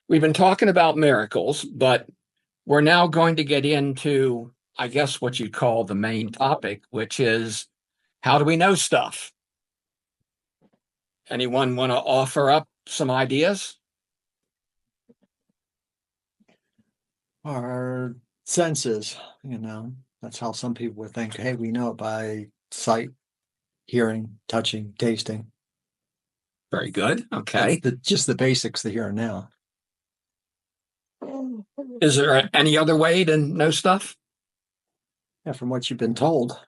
We've been talking about miracles, but we're now going to get into, I guess, what you'd call the main topic, which is how do we know stuff? Anyone want to offer up some ideas? Our senses, that's how some people would think, hey, we know it by sight, hearing, touching, tasting. Very good. That's Okay. just the basics, the here and now. Is there any other way to know stuff? Yeah, from what you've been told.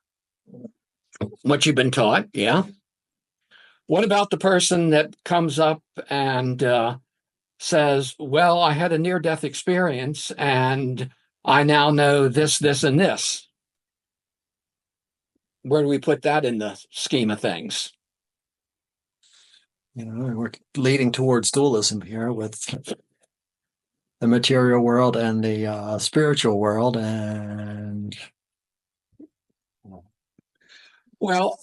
What you've been taught? Yeah. What about the person that comes up and says, well, I had a near death experience and I now know this, this, and this? Where do we put that in the scheme of things? We're leading towards dualism here with the material world and the spiritual world. And Well,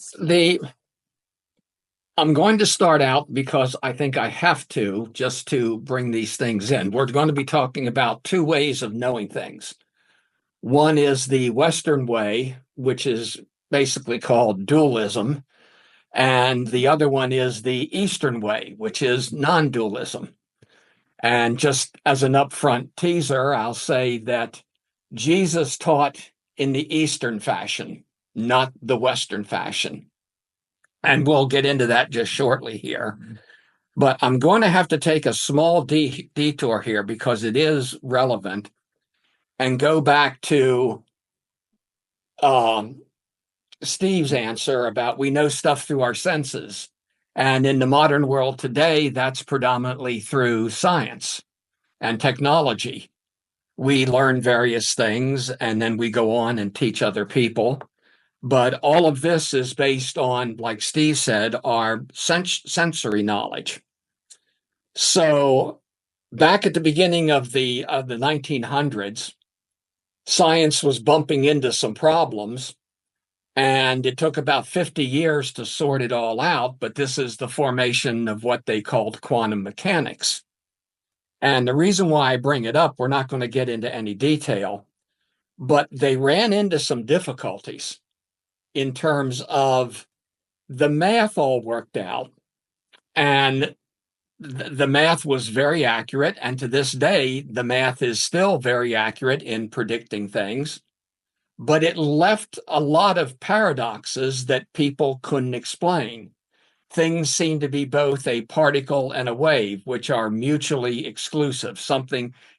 I'm going to start out because I think I have to just to bring these things in. We're going to be talking about two ways of knowing things. One is the Western way, which is basically called dualism, and the other one is the Eastern way, which is non-dualism. And just as an upfront teaser, I'll say that Jesus taught in the Eastern fashion, not the Western fashion. And we'll get into that just shortly here. But I'm going to have to take a small detour here because it is relevant and go back to um, Steve's answer about we know stuff through our senses. And in the modern world today, that's predominantly through science and technology. We learn various things and then we go on and teach other people. But all of this is based on, like Steve said, our sensory knowledge. So back at the beginning of the 1900s, science was bumping into some problems, and it took about 50 years to sort it all out. But this is the formation of what they called quantum mechanics. And the reason why I bring it up, we're not going to get into any detail, but they ran into some difficulties in terms of the math all worked out, and the math was very accurate. And to this day, the math is still very accurate in predicting things, but it left a lot of paradoxes that people couldn't explain. Things seem to be both a particle and a wave, which are mutually exclusive.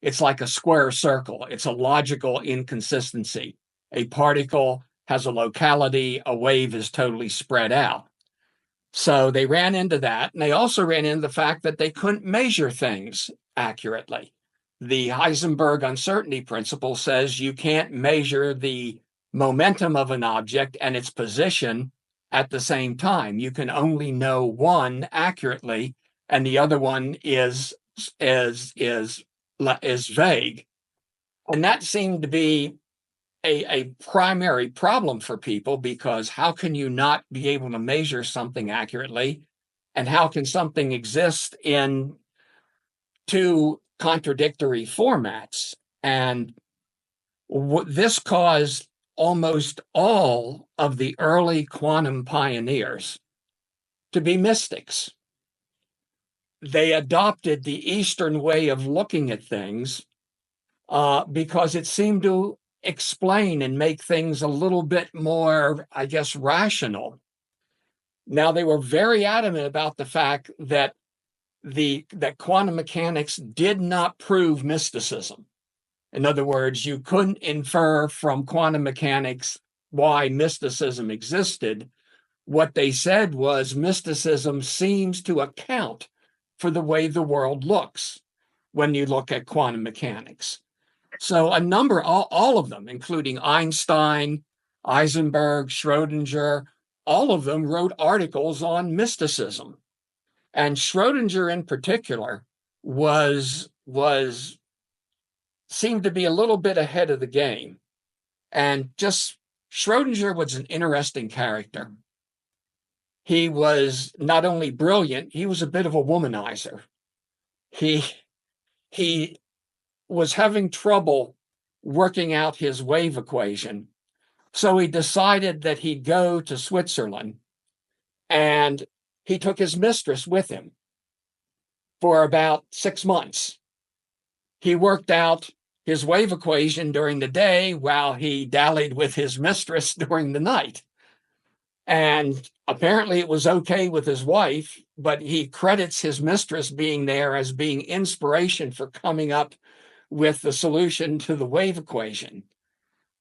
It's like a square circle. It's a logical inconsistency. A particle has a locality, a wave is totally spread out. So they ran into that. And they also ran into the fact that they couldn't measure things accurately. The Heisenberg uncertainty principle says you can't measure the momentum of an object and its position at the same time. You can only know one accurately, and the other one is vague. And that seemed to be a primary problem for people, because how can you not be able to measure something accurately? And how can something exist in two contradictory formats? And this caused almost all of the early quantum pioneers to be mystics. They adopted the Eastern way of looking at things because it seemed to explain and make things a little bit more, I guess, rational. Now, they were very adamant about the fact that that quantum mechanics did not prove mysticism. In other words, you couldn't infer from quantum mechanics why mysticism existed. What they said was mysticism seems to account for the way the world looks when you look at quantum mechanics. So all of them, including Einstein, Heisenberg, Schrodinger, all of them wrote articles on mysticism. And Schrodinger in particular was seemed to be a little bit ahead of the game. And just Schrodinger was an interesting character. He was not only brilliant, he was a bit of a womanizer. He he was having trouble working out his wave equation. So he decided that he'd go to Switzerland, and he took his mistress with him for about 6 months. He worked out his wave equation during the day while he dallied with his mistress during the night. And apparently it was okay with his wife, but he credits his mistress being there as being inspiration for coming up with the solution to the wave equation.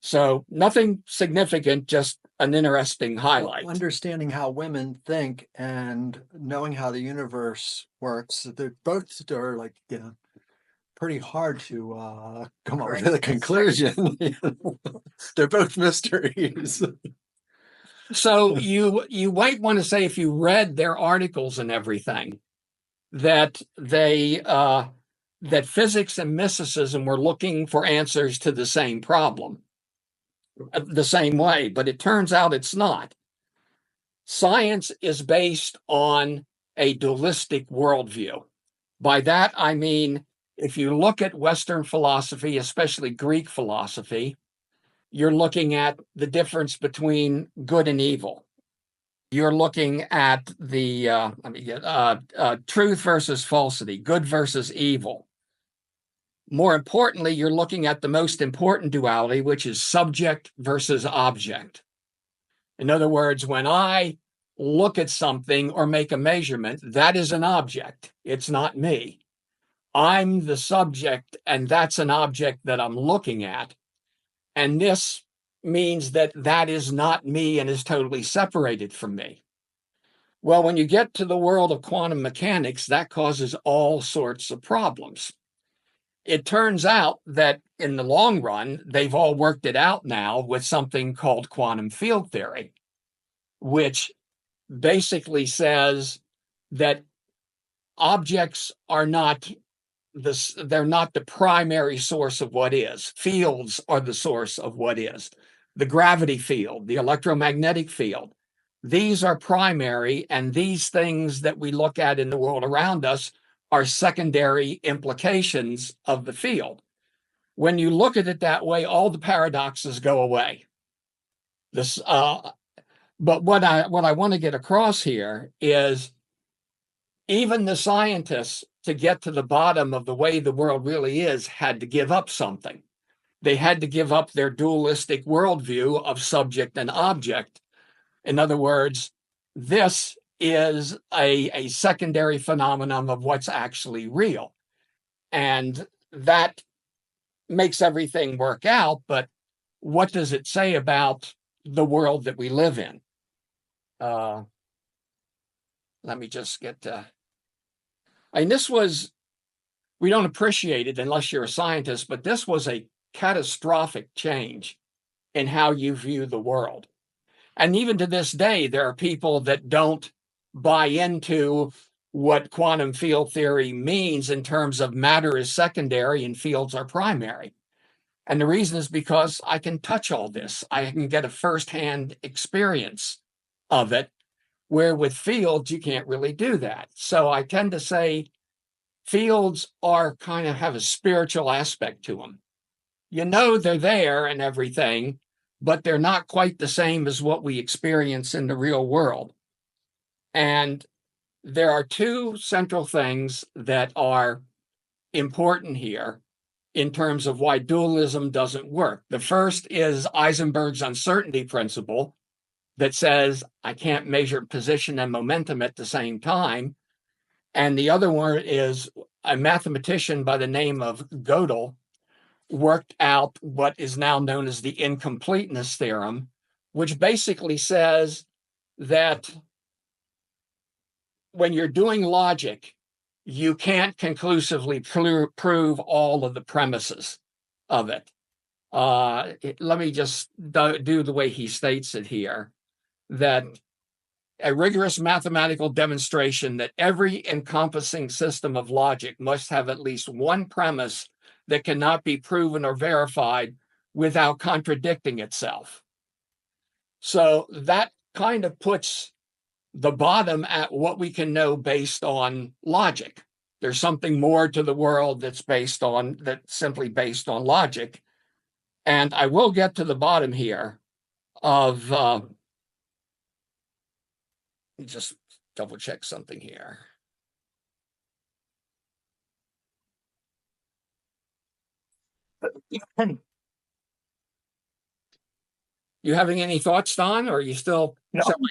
So nothing significant, just an interesting highlight. Understanding how women think and knowing how the universe works, they're both are like, pretty hard to come up with a conclusion. They're both mysteries. So you might want to say, if you read their articles and everything, that that physics and mysticism were looking for answers to the same problem the same way, but it turns out it's not. Science is based on a dualistic worldview. By that, I mean, if you look at Western philosophy, especially Greek philosophy, you're looking at the difference between good and evil. You're looking at the truth versus falsity, good versus evil. More importantly, you're looking at the most important duality, which is subject versus object. In other words, when I look at something or make a measurement, that is an object. It's not me. I'm the subject, and that's an object that I'm looking at. And this means that that is not me and is totally separated from me. Well, when you get to the world of quantum mechanics, that causes all sorts of problems. It turns out that in the long run, they've all worked it out now with something called quantum field theory, which basically says that objects are not they're not the primary source of what is. Fields are the source of what is. The gravity field, the electromagnetic field, these are primary, and these things that we look at in the world around us are secondary implications of the field. When you look at it that way, all the paradoxes go away. But what I want to get across here is, even the scientists, to get to the bottom of the way the world really is, had to give up something. They had to give up their dualistic worldview of subject and object. In other words, this is a secondary phenomenon of what's actually real. And that makes everything work out, but what does it say about the world that we live in? Let me just get to... And this was, we don't appreciate it unless you're a scientist, but this was a catastrophic change in how you view the world. And even to this day, there are people that don't buy into what quantum field theory means in terms of matter is secondary and fields are primary. And the reason is because I can touch all this. I can get a firsthand experience of it, where with fields, you can't really do that. So I tend to say fields are kind of have a spiritual aspect to them. You know they're there and everything, but they're not quite the same as what we experience in the real world. And there are two central things that are important here in terms of why dualism doesn't work. The first is Heisenberg's uncertainty principle that says I can't measure position and momentum at the same time. And the other one is a mathematician by the name of Gödel worked out what is now known as the incompleteness theorem, which basically says that when you're doing logic, you can't conclusively prove all of the premises of it. Let me just do the way he states it here, that a rigorous mathematical demonstration that every encompassing system of logic must have at least one premise that cannot be proven or verified without contradicting itself. So that kind of puts the bottom at what we can know based on logic. There's something more to the world that's simply based on logic. And I will get to the bottom here of, let me just double check something here. You having any thoughts, Don, or are you still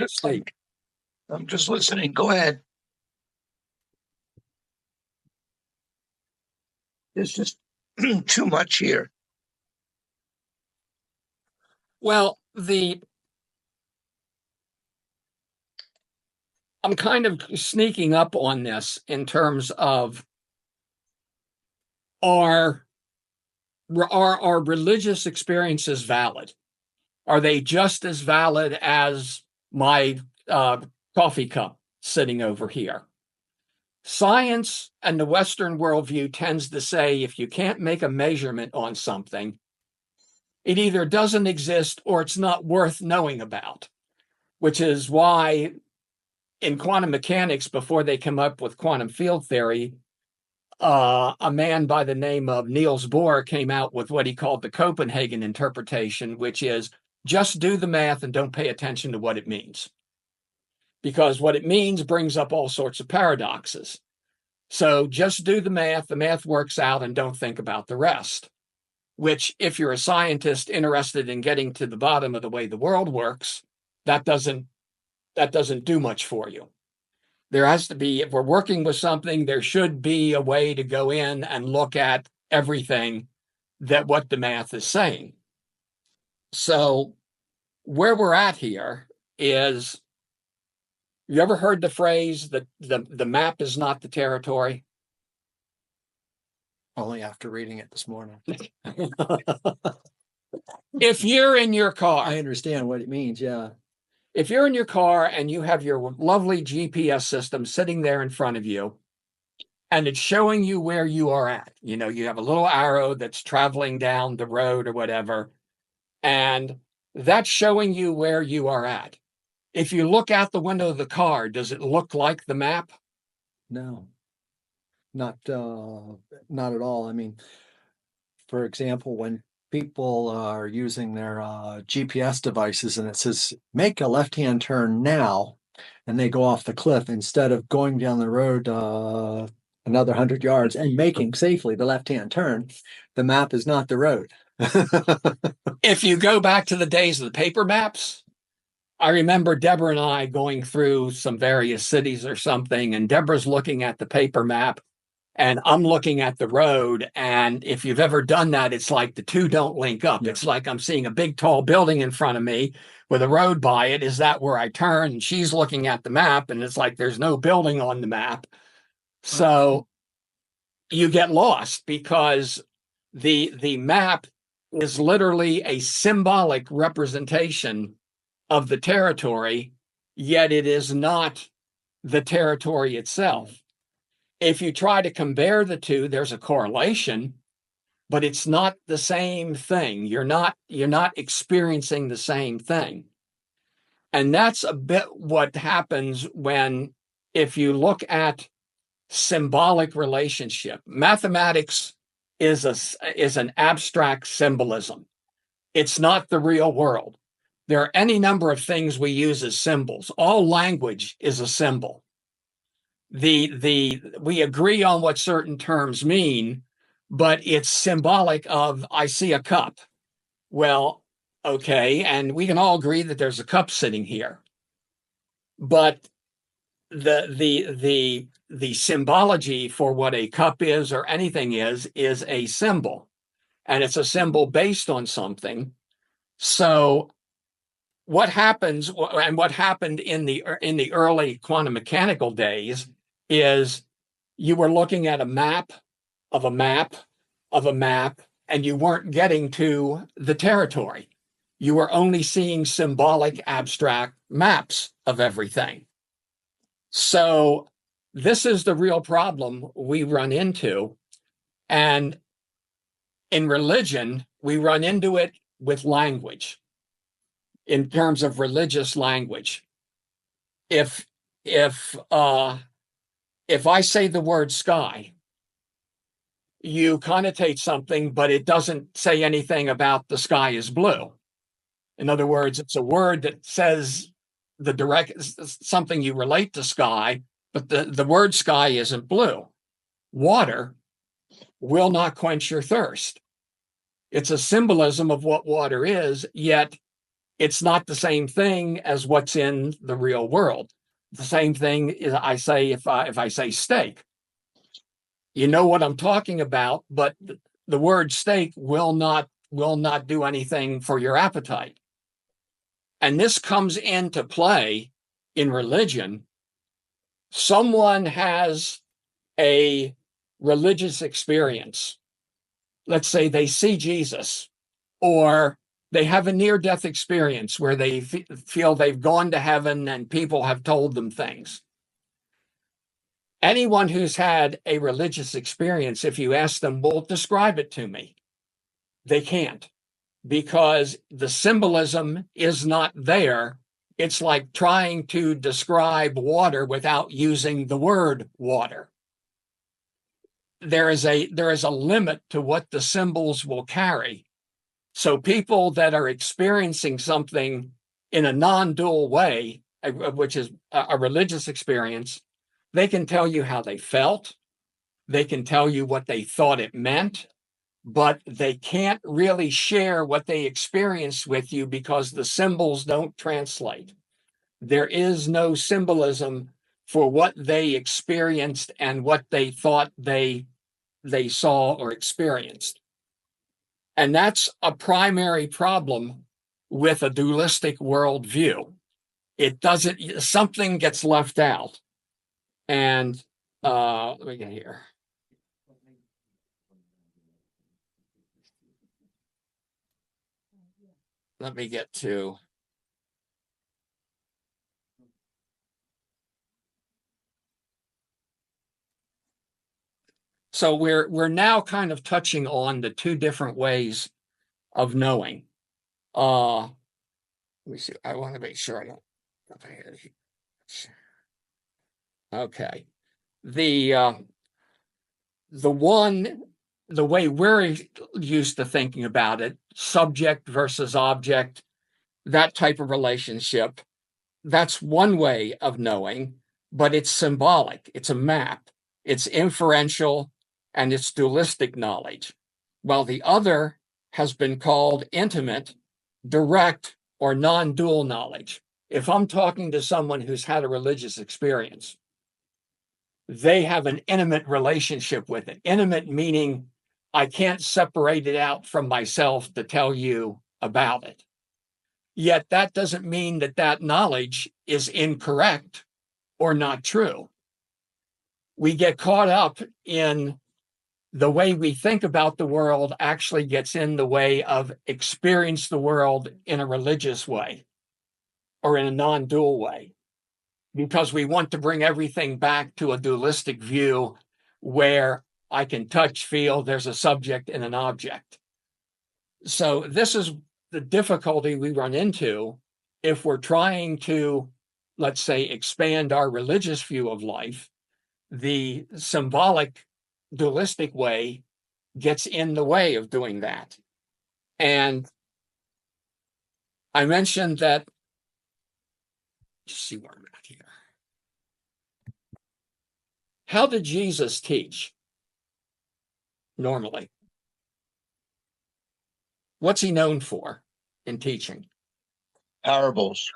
asleep? I'm just listening. Go ahead. There's just too much here. Well, I'm kind of sneaking up on this in terms of are religious experiences valid? Are they just as valid as my coffee cup sitting over here? Science and the Western worldview tends to say if you can't make a measurement on something, it either doesn't exist or it's not worth knowing about, which is why in quantum mechanics, before they come up with quantum field theory, a man by the name of Niels Bohr came out with what he called the Copenhagen interpretation, which is just do the math and don't pay attention to what it means. Because what it means brings up all sorts of paradoxes. So just do the math works out, and don't think about the rest. Which, if you're a scientist interested in getting to the bottom of the way the world works, that doesn't do much for you. There has to be, if we're working with something, there should be a way to go in and look at everything that what the math is saying. So where we're at here is, you ever heard the phrase that the map is not the territory? Only after reading it this morning. If you're in your car, I understand what it means, yeah. If you're in your car and you have your lovely GPS system sitting there in front of you, and it's showing you where you are at, you have a little arrow that's traveling down the road or whatever, and that's showing you where you are at. If you look out the window of the car, does it look like the map? No, not at all. I mean, for example, when people are using their GPS devices and it says, make a left-hand turn now, and they go off the cliff, instead of going down the road another 100 yards and making safely the left-hand turn, the map is not the road. If you go back to the days of the paper maps, I remember Deborah and I going through some various cities or something, and Deborah's looking at the paper map, and I'm looking at the road. And if you've ever done that, it's like the two don't link up. Yeah. It's like I'm seeing a big, tall building in front of me with a road by it. Is that where I turn? And she's looking at the map, and it's like there's no building on the map. So you get lost because the map is literally a symbolic representation of the territory, yet it is not the territory itself. If you try to compare the two, there's a correlation, but it's not the same thing. You're not experiencing the same thing. And that's a bit what happens if you look at symbolic relationship. Mathematics is an abstract symbolism. It's not the real world. There are any number of things we use as symbols. All language is a symbol. We agree on what certain terms mean, but it's symbolic of, I see a cup. Well, okay, and we can all agree that there's a cup sitting here. But the symbology for what a cup is or anything is a symbol, and it's a symbol based on something. So what happens, and what happened in the early quantum mechanical days, is you were looking at a map of a map of a map, and you weren't getting to the territory. You were only seeing symbolic abstract maps of everything. So this is the real problem we run into. And in religion, we run into it with language, in terms of religious language. If If I say the word sky, you connotate something, but it doesn't say anything about the sky is blue. In other words, it's a word that says the direct something you relate to sky, but the word sky isn't blue. Water will not quench your thirst. It's a symbolism of what water is, yet it's not the same thing as what's in the real world. The same thing is I say if I say steak. You know what I'm talking about, but the word steak will not do anything for your appetite. And this comes into play in religion. Someone has a religious experience. Let's say they see Jesus, or they have a near-death experience where they feel they've gone to heaven and people have told them things. Anyone who's had a religious experience, if you ask them, well, describe it to me, they can't, because the symbolism is not there. It's like trying to describe water without using the word water. There is a limit to what the symbols will carry. So people that are experiencing something in a non-dual way, which is a religious experience, they can tell you how they felt. They can tell you what they thought it meant, but they can't really share what they experienced with you because the symbols don't translate. There is no symbolism for what they experienced and what they thought they saw or experienced. And that's a primary problem with a dualistic worldview. It doesn't, something gets left out. And let me get here. Let me get to. So we're now kind of touching on the two different ways of knowing. Let me see. I want to make sure I don't. Okay. The way we're used to thinking about it, subject versus object, that type of relationship, that's one way of knowing, but it's symbolic. It's a map. It's inferential, and it's dualistic knowledge, while the other has been called intimate, direct, or non-dual knowledge. If I'm talking to someone who's had a religious experience, they have an intimate relationship with it. Intimate meaning I can't separate it out from myself to tell you about it. Yet that doesn't mean that that knowledge is incorrect or not true. We get caught up in the way we think about the world actually gets in the way of experience the world in a religious way or in a non-dual way, because we want to bring everything back to a dualistic view where I can touch, feel, there's a subject and an object. So this is the difficulty we run into if we're trying to, let's say, expand our religious view of life. The symbolic dualistic way gets in the way of doing that. And I mentioned that, just see where I'm at here. How did Jesus teach normally? What's he known for in teaching? Parables.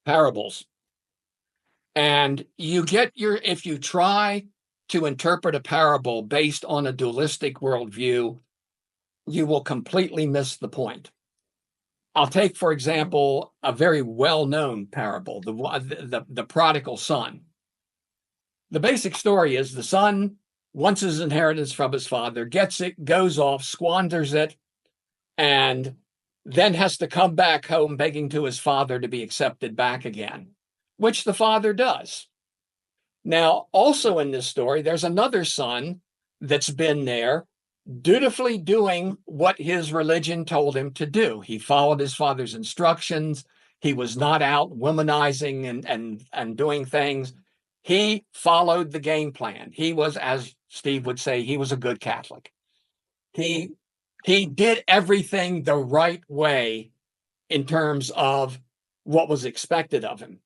Parables. And you get if you try to interpret a parable based on a dualistic worldview, you will completely miss the point. I'll take, for example, a very well-known parable, the prodigal son. The basic story is the son wants his inheritance from his father, gets it, goes off, squanders it, and then has to come back home begging to his father to be accepted back again, which the father does. Now, also in this story, there's another son that's been there, dutifully doing what his religion told him to do. He followed his father's instructions. He was not out womanizing and doing things. He followed the game plan. He was, as Steve would say, he was a good Catholic. He did everything the right way in terms of what was expected of him.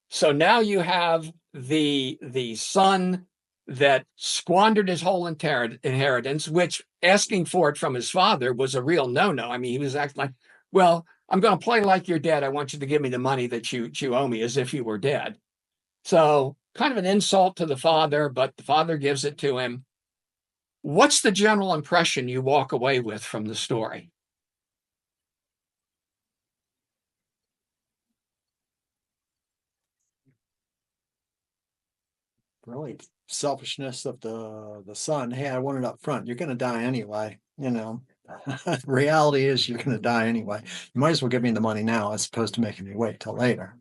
So now you have the son that squandered his whole inheritance, which asking for it from his father was a real no-no. I mean, he was acting like, well, I'm going to play like you're dead. I want you to give me the money that you owe me as if you were dead. So kind of an insult to the father, but the father gives it to him. What's the general impression you walk away with from the story? Really, selfishness of the son. Hey, I want it up front. You're going to die anyway. Reality is you're going to die anyway. You might as well give me the money now as opposed to making me wait till later.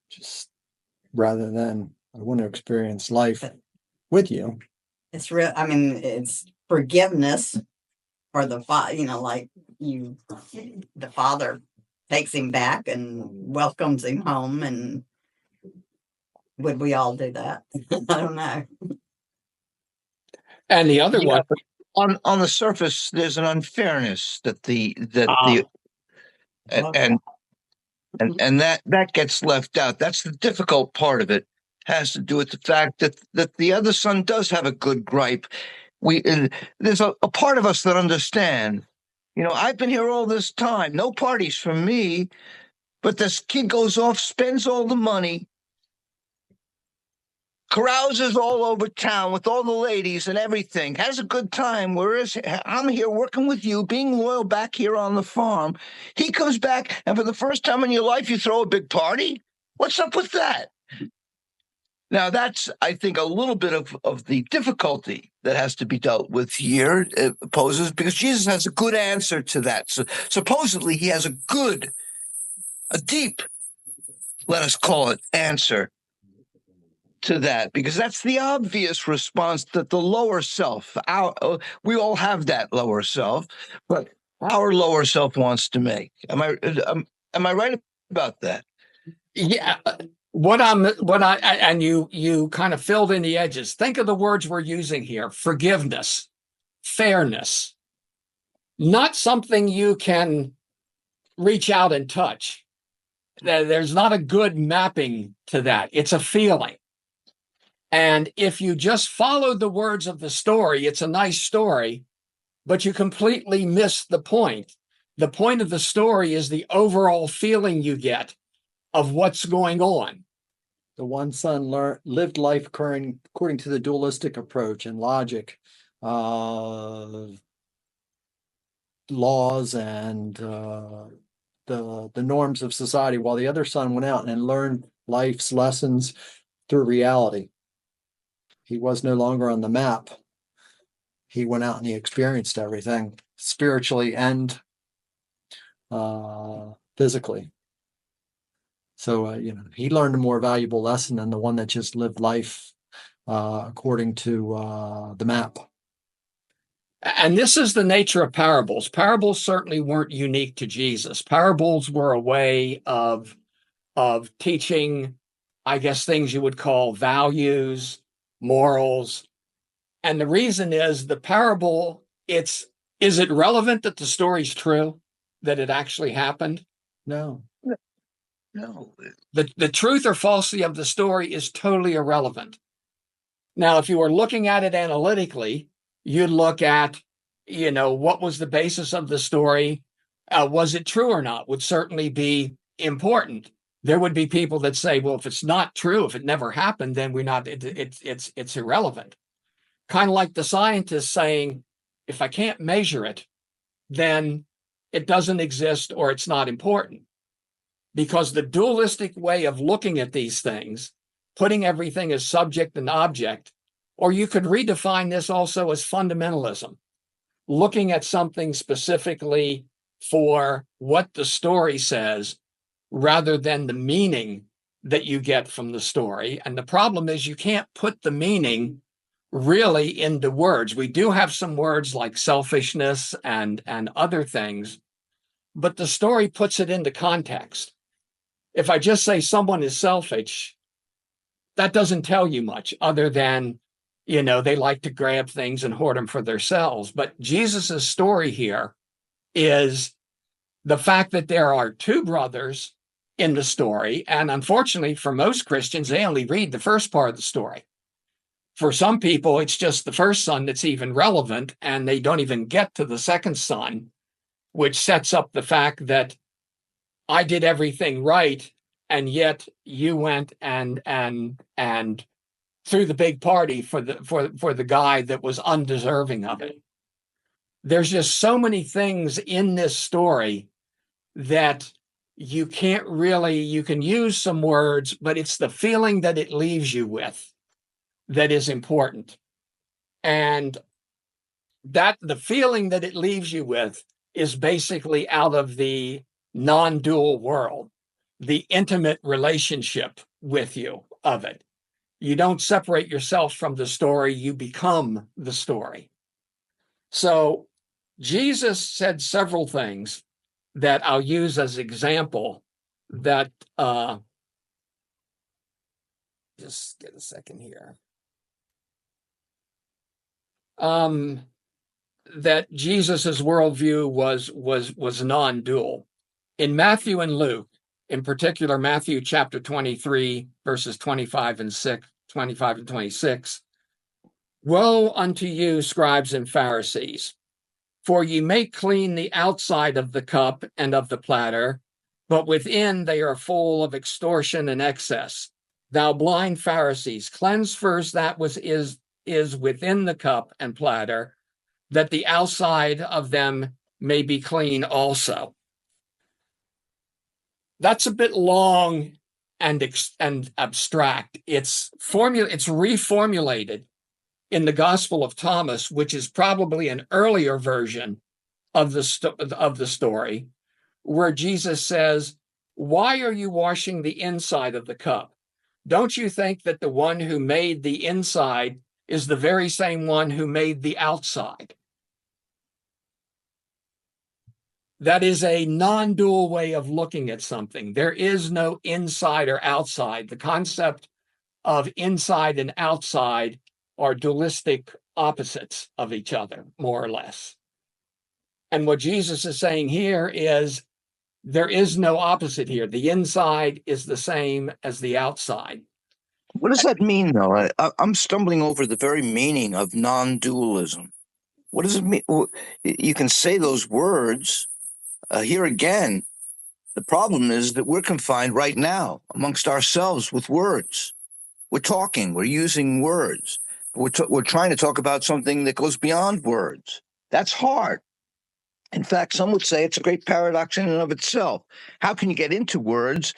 Just rather than I want to experience life with you. It's real. I mean, it's forgiveness for the father. Like the father takes him back and welcomes him home. And would we all do that? I don't know. And the other one, On the surface, there's an unfairness that that gets left out. That's the difficult part of it. Has to do with the fact that the other son does have a good gripe. There's a part of us that understand. I've been here all this time. No parties for me, but this kid goes off, spends all the money, carouses all over town with all the ladies and everything, has a good time, whereas I'm here working with you, being loyal back here on the farm. He comes back, and for the first time in your life, you throw a big party? What's up with that? Now, that's, I think, a little bit of the difficulty that has to be dealt with here, poses, because Jesus has a good answer to that. So supposedly, he has a deep, let us call it, answer to that, because that's the obvious response that the lower self, we all have that lower self, but our lower self wants to make. Am I right about that? Yeah. And you kind of filled in the edges. Think of the words we're using here: forgiveness, fairness, not something you can reach out and touch. There's not a good mapping to that. It's a feeling. And if you just follow the words of the story, it's a nice story, but you completely miss the point. The point of the story is the overall feeling you get of what's going on. The one son lived life according to the dualistic approach and logic, laws and the norms of society, while the other son went out and learned life's lessons through reality. He was no longer on the map. He went out and he experienced everything spiritually and physically. So, he learned a more valuable lesson than the one that just lived life according to the map. And this is the nature of parables. Parables certainly weren't unique to Jesus. Parables were a way of teaching, I guess, things you would call values, morals. And the reason is the parable, is it relevant that the story's true, that it actually happened? No. No. The truth or falsity of the story is totally irrelevant. Now, if you were looking at it analytically, you'd look at, what was the basis of the story? Was it true or not? Would certainly be important. There would be people that say, well, if it's not true, if it never happened, then it's irrelevant. Kind of like the scientists saying, if I can't measure it, then it doesn't exist or it's not important. Because the dualistic way of looking at these things, putting everything as subject and object, or you could redefine this also as fundamentalism, looking at something specifically for what the story says rather than the meaning that you get from the story. And the problem is you can't put the meaning really into words. We do have some words like selfishness and other things, but the story puts it into context. If I just say someone is selfish, that doesn't tell you much other than, they like to grab things and hoard them for themselves. But Jesus's story here is the fact that there are two brothers in the story. And unfortunately, for most Christians, they only read the first part of the story. For some people, it's just the first son that's even relevant, and they don't even get to the second son, which sets up the fact that I did everything right, and yet you went and threw the big party for the guy that was undeserving of it. There's just so many things in this story that you can't really, you can use some words, but it's the feeling that it leaves you with that is important. And that the feeling that it leaves you with is basically out of the non-dual world, the intimate relationship with you of it. You don't separate yourself from the story, you become the story. So Jesus said several things that I'll use as example that, just get a second here. That Jesus's worldview was non-dual. In Matthew and Luke, in particular, Matthew chapter 23, verses 25 and 26, woe unto you, scribes and Pharisees, for ye make clean the outside of the cup and of the platter, but within they are full of extortion and excess. Thou blind Pharisees, cleanse first that is within the cup and platter, that the outside of them may be clean also. That's a bit long and abstract. It's reformulated in the Gospel of Thomas, which is probably an earlier version of the story, where Jesus says, "Why are you washing the inside of the cup? Don't you think that the one who made the inside is the very same one who made the outside?" That is a non-dual way of looking at something. There is no inside or outside. The concept of inside and outside are dualistic opposites of each other, more or less. And what Jesus is saying here is there is no opposite here. The inside is the same as the outside. What does that mean, though? I'm stumbling over the very meaning of non-dualism. What does it mean? You can say those words. Here again, the problem is that we're confined right now amongst ourselves with words. We're talking, we're using words. We're trying to talk about something that goes beyond words. That's hard. In fact, some would say it's a great paradox in and of itself. How can you get into words?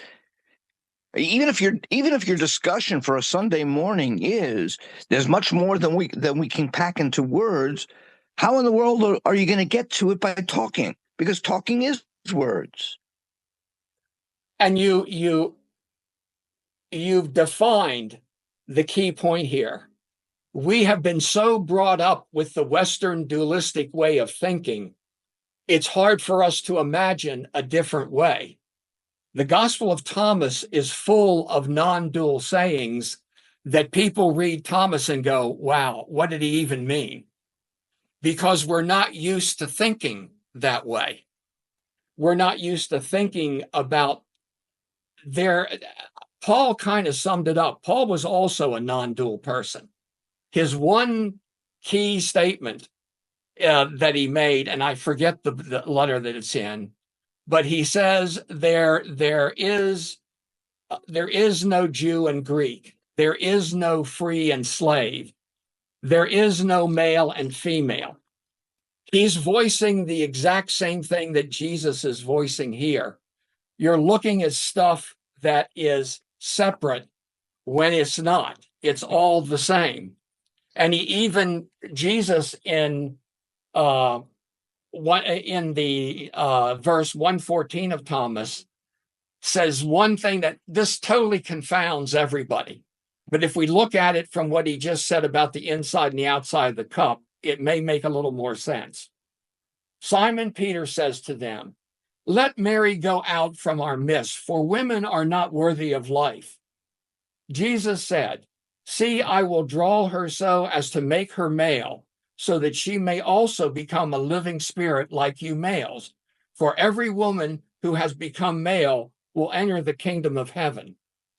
Even if your discussion for a Sunday morning is there's much more than we can pack into words, how in the world are you going to get to it by talking? Because talking is words. And you've defined the key point here. We have been so brought up with the Western dualistic way of thinking, it's hard for us to imagine a different way. The Gospel of Thomas is full of non-dual sayings that people read Thomas and go, wow, what did he even mean? Because we're not used to thinking that way. We're not used to thinking about Paul kind of summed it up. Paul was also a non-dual person. His one key statement that he made, and I forget the letter that it's in, but he says there is no Jew and Greek. There is no free and slave. There is no male and female. He's voicing the exact same thing that Jesus is voicing here. You're looking at stuff that is separate when it's not. It's all the same. And Jesus in the verse 114 of Thomas says one thing that this totally confounds everybody. But if we look at it from what he just said about the inside and the outside of the cup, it may make a little more sense. Simon Peter says to them, "Let Mary go out from our midst, for women are not worthy of life." Jesus said, "See, I will draw her so as to make her male, so that she may also become a living spirit like you males. For every woman who has become male will enter the kingdom of heaven."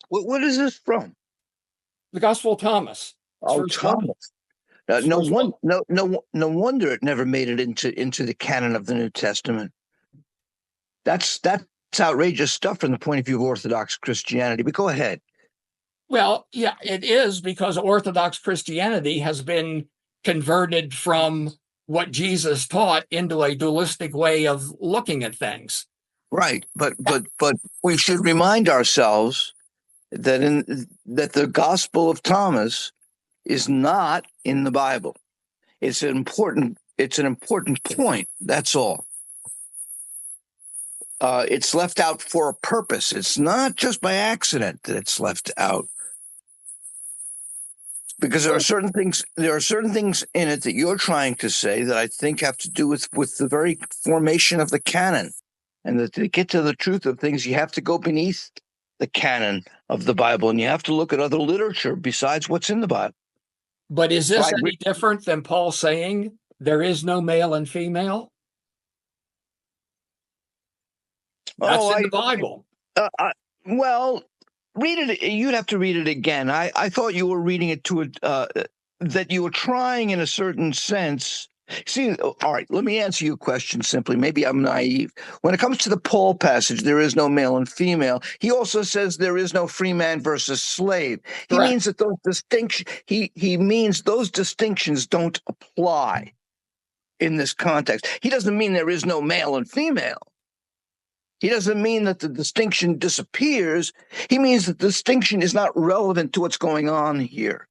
What is this from? The Gospel of Thomas. It's Oh, verse 1. Thomas. It's verse 1. No wonder it never made it into the canon of the New Testament. That's outrageous stuff from the point of view of Orthodox Christianity. But go ahead. Well, yeah, it is, because Orthodox Christianity has been converted from what Jesus taught into a dualistic way of looking at things. Right, but we should remind ourselves that the Gospel of Thomas is not in the Bible. It's an important point. That's all. It's left out for a purpose. It's not just by accident that it's left out, because there are certain things in it that you're trying to say that I think have to do with the very formation of the canon, and that to get to the truth of things, you have to go beneath the canon of the Bible, and you have to look at other literature besides what's in the Bible. But is this Right. any different than Paul saying there is no male and female? That's in the Bible. Well, read it. You'd have to read it again. I thought you were reading it that you were trying in a certain sense. See, all right, let me answer your question simply. Maybe I'm naive. When it comes to the Paul passage, there is no male and female. He also says there is no free man versus slave. He Correct. means that those distinctions, he means those distinctions don't apply in this context. He doesn't mean there is no male and female. He doesn't mean that the distinction disappears. He means that the distinction is not relevant to what's going on here.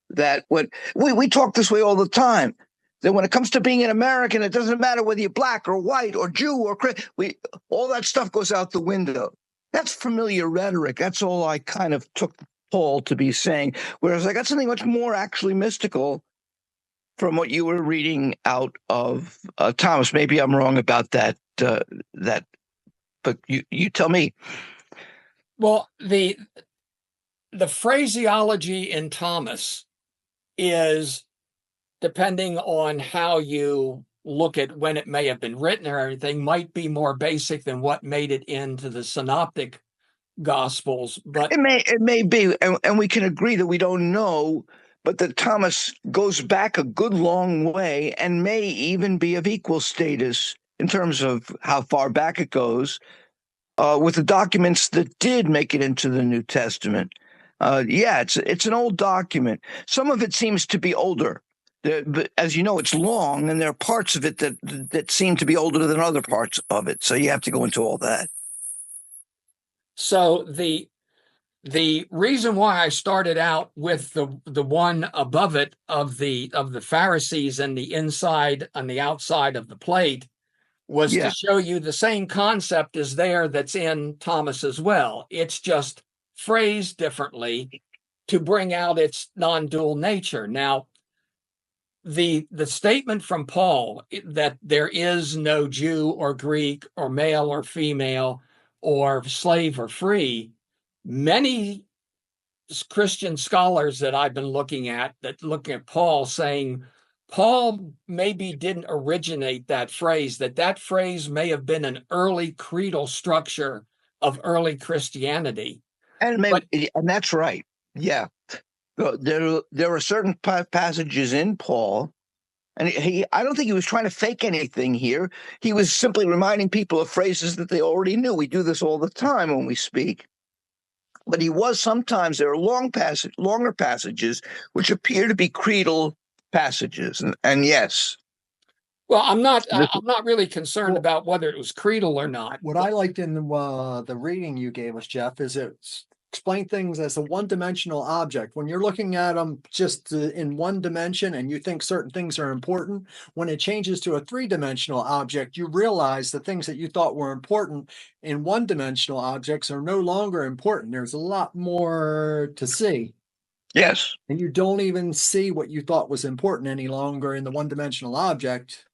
That what we talk this way all the time, that when it comes to being an American, it doesn't matter whether you're black or white or Jew or Christian. All that stuff goes out the window. That's familiar rhetoric. That's all I kind of took Paul to be saying. Whereas I got something much more actually mystical from what you were reading out of Thomas. Maybe I'm wrong about that. But you tell me. Well, the phraseology in Thomas is, depending on how you look at when it may have been written or everything, might be more basic than what made it into the synoptic gospels. But it may be, and we can agree that we don't know, but that Thomas goes back a good long way and may even be of equal status in terms of how far back it goes with the documents that did make it into the New Testament. It's an old document. Some of it seems to be older. But as you know, it's long, and there are parts of it that seem to be older than other parts of it. So you have to go into all that. So the reason why I started out with the one above it of the Pharisees and the inside and the outside of the plate was to show you the same concept is there that's in Thomas as well. It's just phrased differently to bring out its non-dual nature. Now, the statement from Paul that there is no Jew or Greek or male or female or slave or free, many Christian scholars that I've been looking at Paul, saying Paul maybe didn't originate that phrase, that phrase may have been an early creedal structure of early Christianity. And that's right. Yeah. There are certain passages in Paul, and I don't think he was trying to fake anything here. He was simply reminding people of phrases that they already knew. We do this all the time when we speak. But sometimes there are longer passages which appear to be creedal passages, and yes. Well, I'm not really concerned about whether it was creedal or not. What I liked in the reading you gave us, Jeff, is it's explain things as a one-dimensional object. When you're looking at them just in one dimension and you think certain things are important, when it changes to a three-dimensional object, you realize the things that you thought were important in one-dimensional objects are no longer important. There's a lot more to see. Yes. And you don't even see what you thought was important any longer in the one-dimensional object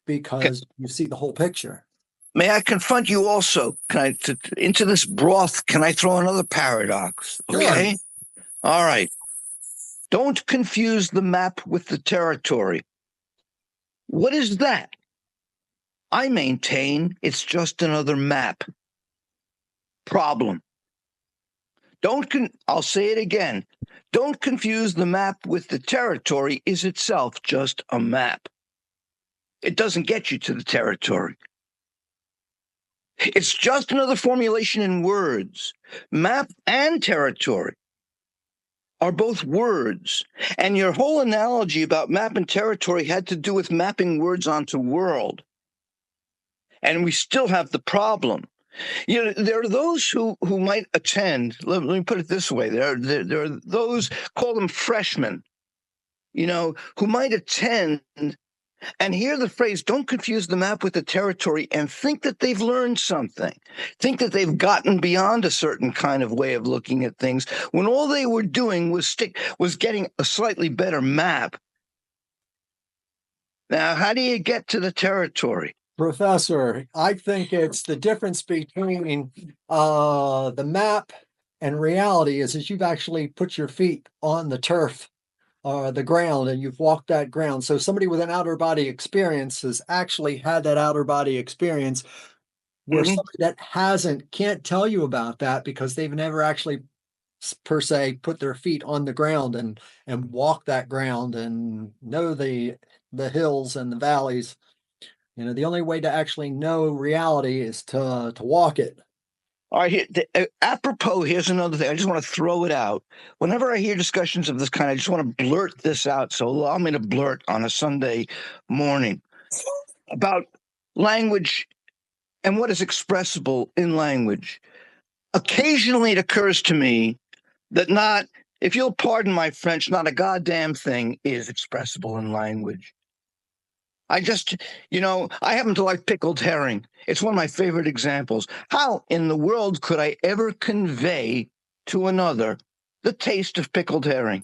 because you see the whole picture. May I confront you also? Into this broth, can I throw another paradox? Sure. Okay. All right. Don't confuse the map with the territory. What is that? I maintain it's just another map. Problem. I'll say it again. Don't confuse the map with the territory is itself just a map. It doesn't get you to the territory. It's just another formulation in words. Map and territory are both words. And your whole analogy about map and territory had to do with mapping words onto world. And we still have the problem. You know, there are those who might attend, let me put it this way, there are those, call them freshmen, you know, who might attend and hear the phrase, don't confuse the map with the territory, and think that they've learned something, think that they've gotten beyond a certain kind of way of looking at things, when all they were doing was getting a slightly better map. Now, how do you get to the territory? Professor, I think it's the difference between the map and reality is you've actually put your feet on the turf or the ground and you've walked that ground. So somebody with an outer body experience has actually had that outer body experience where somebody that hasn't can't tell you about that because they've never actually per se put their feet on the ground and walk that ground and know the hills and the valleys. You know, the only way to actually know reality is to walk it. All right, apropos, here's another thing. I just want to throw it out. Whenever I hear discussions of this kind, I just want to blurt this out. So allow me to blurt on a Sunday morning about language and what is expressible in language. Occasionally it occurs to me that not, if you'll pardon my French, not a goddamn thing is expressible in language. I happen to like pickled herring. It's one of my favorite examples. How in the world could I ever convey to another the taste of pickled herring?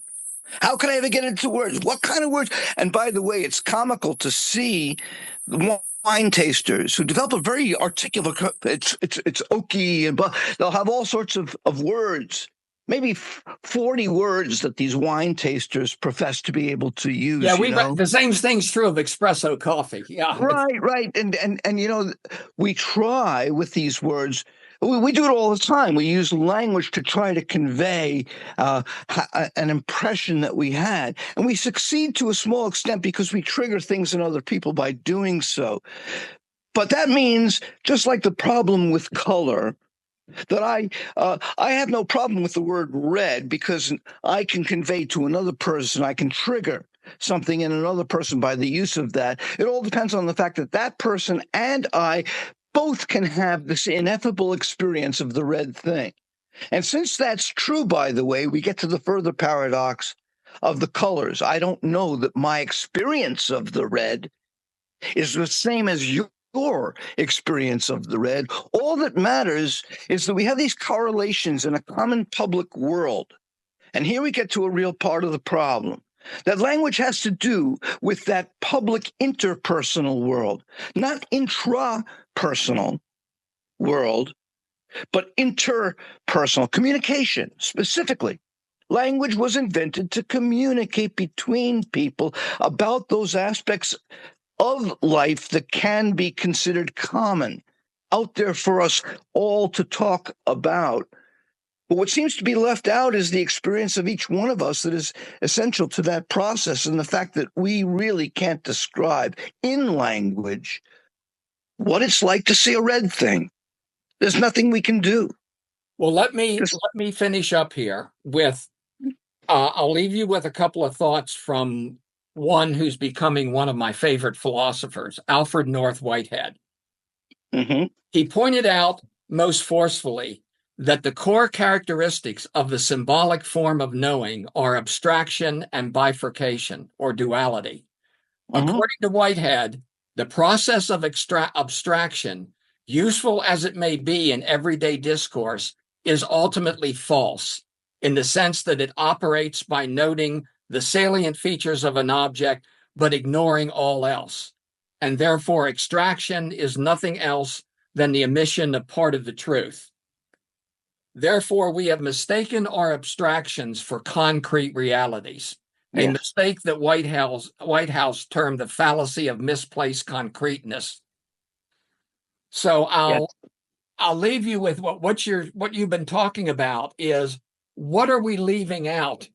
How could I ever get into words? What kind of words? And by the way, it's comical to see the wine tasters who develop a very articulate, it's oaky, and they'll have all sorts of words. Maybe 40 words that these wine tasters profess to be able to use. Yeah, the same thing's true of espresso coffee. Yeah, right. And you know, we try with these words. We do it all the time. We use language to try to convey an impression that we had, and we succeed to a small extent because we trigger things in other people by doing so. But that means, just like the problem with color, that I have no problem with the word red because I can convey to another person, I can trigger something in another person by the use of that. It all depends on the fact that that person and I both can have this ineffable experience of the red thing. And since that's true, by the way, we get to the further paradox of the colors. I don't know that my experience of the red is the same as your experience of the red. All that matters is that we have these correlations in a common public world. And here we get to a real part of the problem. That language has to do with that public interpersonal world, not intrapersonal world, but interpersonal communication specifically. Language was invented to communicate between people about those aspects of life that can be considered common, out there for us all to talk about. But what seems to be left out is the experience of each one of us that is essential to that process, and the fact that we really can't describe in language what it's like to see a red thing. There's nothing we can do. Well, let me finish up here with, I'll leave you with a couple of thoughts from one who's becoming one of my favorite philosophers, Alfred North Whitehead. Mm-hmm. He pointed out most forcefully that the core characteristics of the symbolic form of knowing are abstraction and bifurcation, or duality. Mm-hmm. According to Whitehead, the process of abstraction, useful as it may be in everyday discourse, is ultimately false, in the sense that it operates by noting the salient features of an object, but ignoring all else. And therefore, extraction is nothing else than the omission of part of the truth. Therefore, we have mistaken our abstractions for concrete realities, a Yes. mistake that White House termed the fallacy of misplaced concreteness. So I'll leave you with what you've been talking about is, what are we leaving out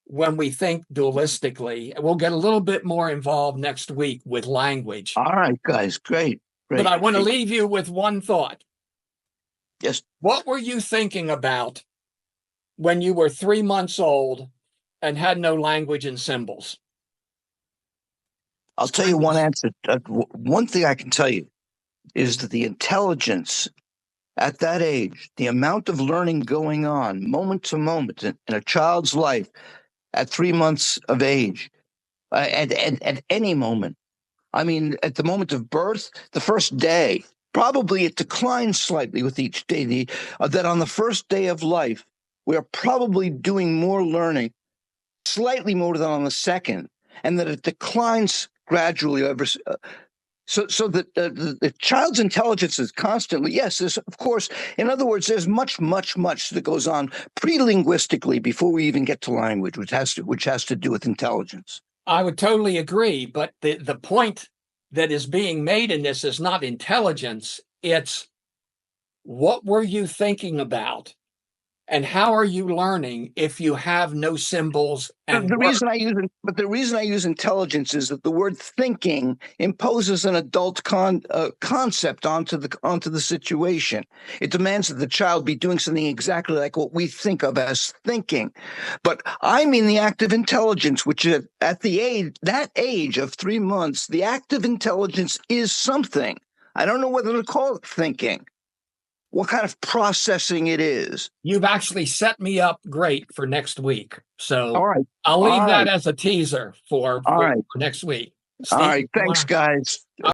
when we think dualistically? And we'll get a little bit more involved next week with language. All right, guys. Great. But I want to leave you with one thought. Yes. What were you thinking about when you were 3 months old and had no language and symbols? I'll tell you one answer. One thing I can tell you is that the intelligence at that age, the amount of learning going on moment to moment in a child's life at 3 months of age, at any moment. I mean, at the moment of birth, the first day, probably it declines slightly with each day. That on the first day of life, we are probably doing more learning, slightly more than on the second, and that it declines gradually over. So that the child's intelligence is constantly, yes, there's, of course, in other words, there's much that goes on pre-linguistically before we even get to language, which has to do with intelligence. I would totally agree, but the point that is being made in this is not intelligence, it's what were you thinking about? And how are you learning if you have no symbols? And the reason I use intelligence is that the word thinking imposes an adult concept onto the situation. It demands that the child be doing something exactly like what we think of as thinking. But I mean the active intelligence, which at that age of 3 months, the active intelligence is something. I don't know whether to call it thinking. What kind of processing it is. You've actually set me up great for next week. So all right. I'll leave that as a teaser for next week. Steve, all right. Thanks, guys.